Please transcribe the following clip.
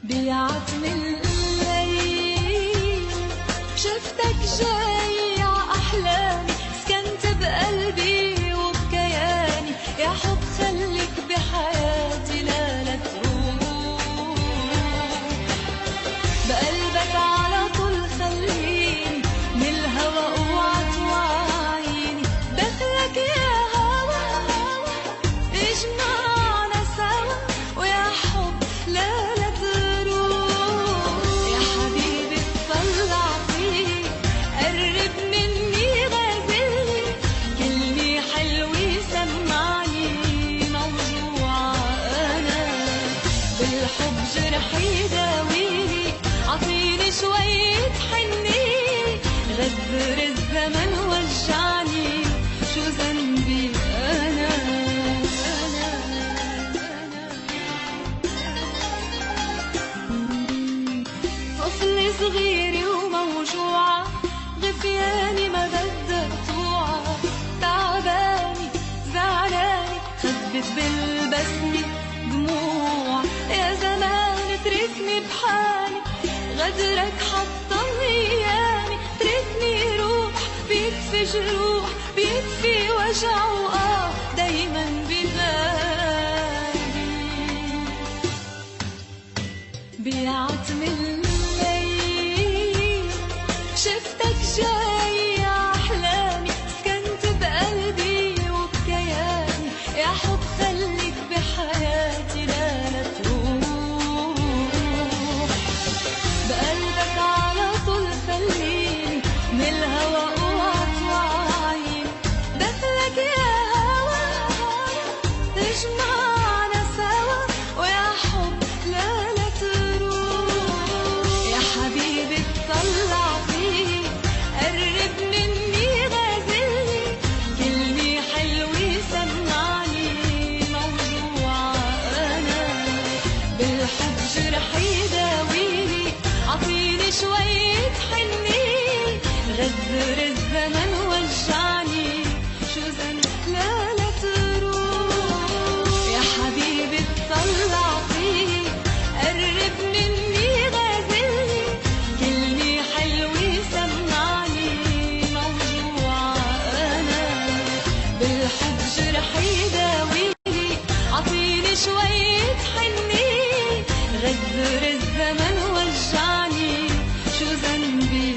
بيعتم الليل شفتك جاي عأحلامي، سكنت بقلبي وبكياني، يا حب خليك بحياتي لا تروح، بقلبك على طول خليني، من الهوى اوعى توعيني، دخلك يا هوى اجمعنا سوا، ويا حب لا بالحب جرحي داويني، عطيني شوية حنية، غدر الزمن وجعني، شو ذنبي أنا طفلة صغيرة وموجوعة، غفياني ما بدها توعى، تعباني زعلاني خبت بالبسمة دموع، يا زمان اتركني بحالي، غدرك حطمني ايامي، تركني روح بيكفي جروح، بيكفي وجع دايما ببالي، بيعتم الليل شفتك جاي عأحلامي، سكنت بقلبي وبكياني، يا حب خليك بحياتي لا تروح، بقلبك على طول خليني، من الهوى اوعى توعيني، دخلك يا هوى تجمعنا سوا، ويا حب لا تروح، يا حبيبي اطلع فيي، قرب مني غازلني، كلمة حلوة سمعني، بالحب جرحي داويني، عطيني شوية حنية، غدر الزمن وجعني، شو ذنبي لا تروح، يا حبيبي اطلع فيي، قرب مني غازلني، كلمة حلوة سمعني، موجوعة أنا، بالحب جرحي داويني، عطيني شوية حنية، غدر الزمن وجعني، شو ذنبي